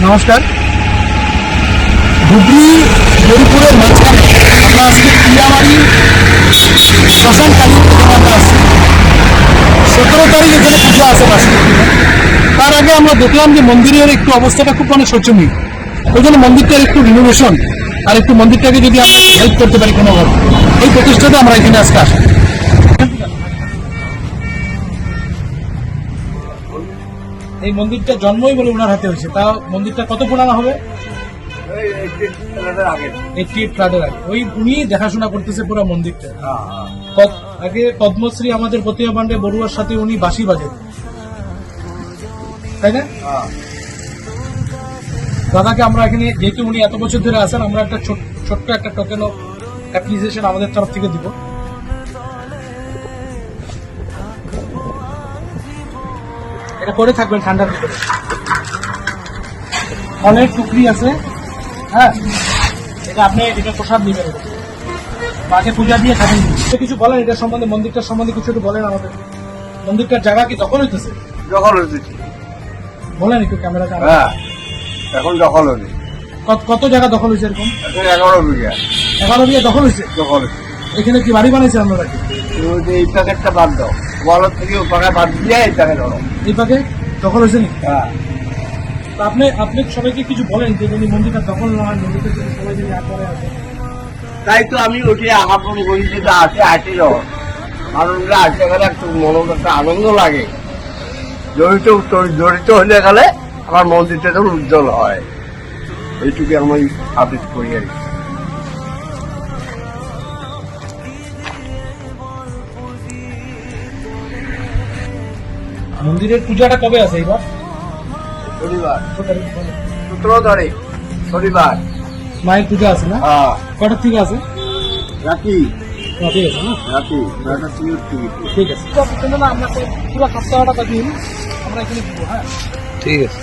নমস্কার। ধুবড়ি হরিপুরের মাঝখানে আমরা আজকে টিয়াবাড়ি শ্মশান কালী পুজো আমরা আসছি। 17 তারিখ এখানে পুজো আছে পাশে। তার আগে আমরা দেখলাম যে মন্দিরের একটু অবস্থাটা খুব শোচনীয়। ওই জন্য মন্দিরটার একটু রিনোভেশন আর একটু মন্দিরটাকে যদি আমরা হেল্প করতে পারি কোনোভাবে, এই প্রতিষ্ঠাতে আমরা এখানে আজকে আসি। এই মন্দিরটা জন্মই বলে ওনার হাতে হয়েছে। তা মন্দিরটা কত পুরানো হবে? 88 ফ্লাডের আগে। ওই উনি দেখাশোনা করতেছে পুরো মন্দিরটা। আগে পদ্মশ্রী আমাদের প্রতিমা পান্ডে বড়ুয়ার সাথে উনি বাঁশি বাজেন, তাই না? দাদাকে আমরা এখানে, যেহেতু উনি এত বছর ধরে আছেন, আমরা একটা ছোট্ট একটা টোকেন অফ অ্যাপ্রিসিয়েশন আমাদের তরফ থেকে দিব। এটা করে থাকবেন ঠান্ডার ভিতরে। অনেক টুকরি আছে, হ্যাঁ, এটা আপনি এটা প্রসাদ নিবেন, মাকে পূজা দিয়ে খাবেন। কিছু বলেন এটা সম্বন্ধে, মন্দিরটার সম্বন্ধে কিছু একটু বলেন আমাদের। মন্দিরটার জায়গা কি দখল হইতেছে? দখল হয়েছে বলেন একটু ক্যামেরা। হ্যাঁ, এখন দখল হয়েছে। কত জায়গা দখল হয়েছে এরকম? 11 বিঘা। 11 বিঘা দখল হয়েছে। দখল হয়েছে। এখানে কি বাড়ি বানাইছে আপনারা? কি এই প্যাকেটটা বাদ দাও, ওয়ালের থেকে ও পাকা বাদ দিয়ে এই প্যাকেট ধরো। এই পাকে দখল হয়েছে নি? হ্যাঁ। আপনি সবাইকে কিছু বলেন যে যদি মন্দিরটা দখল না হয়, মন্দিরটা যদি সবাই যদি আগে আসে। তাই তো আমি উঠে আহাপন করি, যেটা আসে আসিল মানুষরা আসতে গেলে একটু মনের একটা আনন্দ লাগে। জড়িত হলে গেলে আমার মন্দিরটা যেন উজ্জ্বল হয়, এইটুকু আমি আবৃত্তি করি আর কি। মন্দিরের পূজাটা কবে আছে এবার? শনিবার 17 তারিখ শনিবার মায়ের পূজা আছে না? হ্যাঁ, কটার থেকে আছে? রাতি ঠিক আছে না? রাতি 9টা থেকে ঠিক আছে। আমরা পুরো সপ্তাহটা দিন আমরা এখানে দিব। হ্যাঁ, ঠিক আছে।